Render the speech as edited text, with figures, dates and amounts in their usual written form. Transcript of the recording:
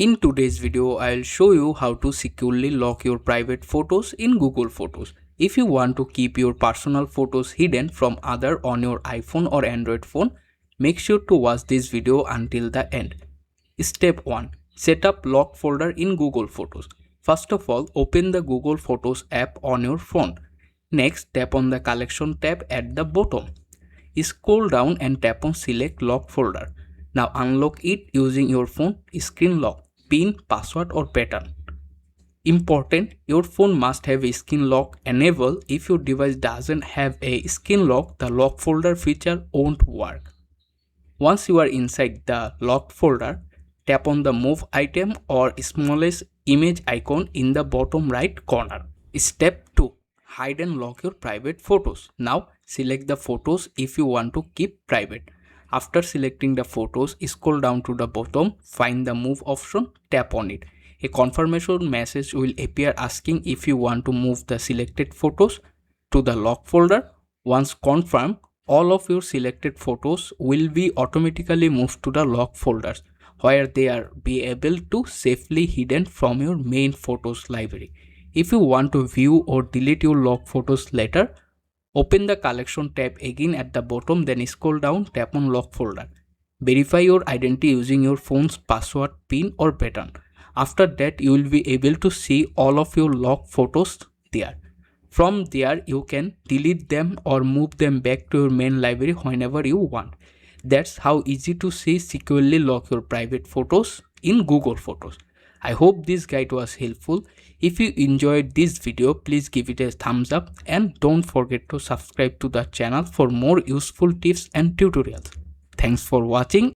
In today's video, I'll show you how to securely lock your private photos in Google Photos. If you want to keep your personal photos hidden from others on your iPhone or Android phone, make sure to watch this video until the end. Step 1. Set up lock folder in Google Photos. First of all, open the Google Photos app on your phone. Next, tap on the Collection tab at the bottom. Scroll down and tap on Select Lock Folder. Now unlock it using your phone screen lock, PIN, password or pattern. Important, your phone must have a screen lock enabled. If your device doesn't have a screen lock, the lock folder feature won't work. Once you are inside the locked folder, tap on the Move item or smallest image icon in the bottom right corner. Step 2. Hide and lock your private photos. Now select the photos if you want to keep private. After selecting the photos, scroll down to the bottom, find the Move option, tap on it. A confirmation message will appear asking if you want to move the selected photos to the lock folder. Once confirmed, all of your selected photos will be automatically moved to the lock folders, where they are be able to safely hidden from your main photos library. If you want to view or delete your lock photos later, open the Collection tab again at the bottom, then scroll down, tap on Lock Folder. Verify your identity using your phone's password, PIN or pattern. After that, you will be able to see all of your lock photos there. From there, you can delete them or move them back to your main library whenever you want. That's how easy to securely lock your private photos in Google Photos. I hope this guide was helpful. If you enjoyed this video, please give it a thumbs up and don't forget to subscribe to the channel for more useful tips and tutorials. Thanks for watching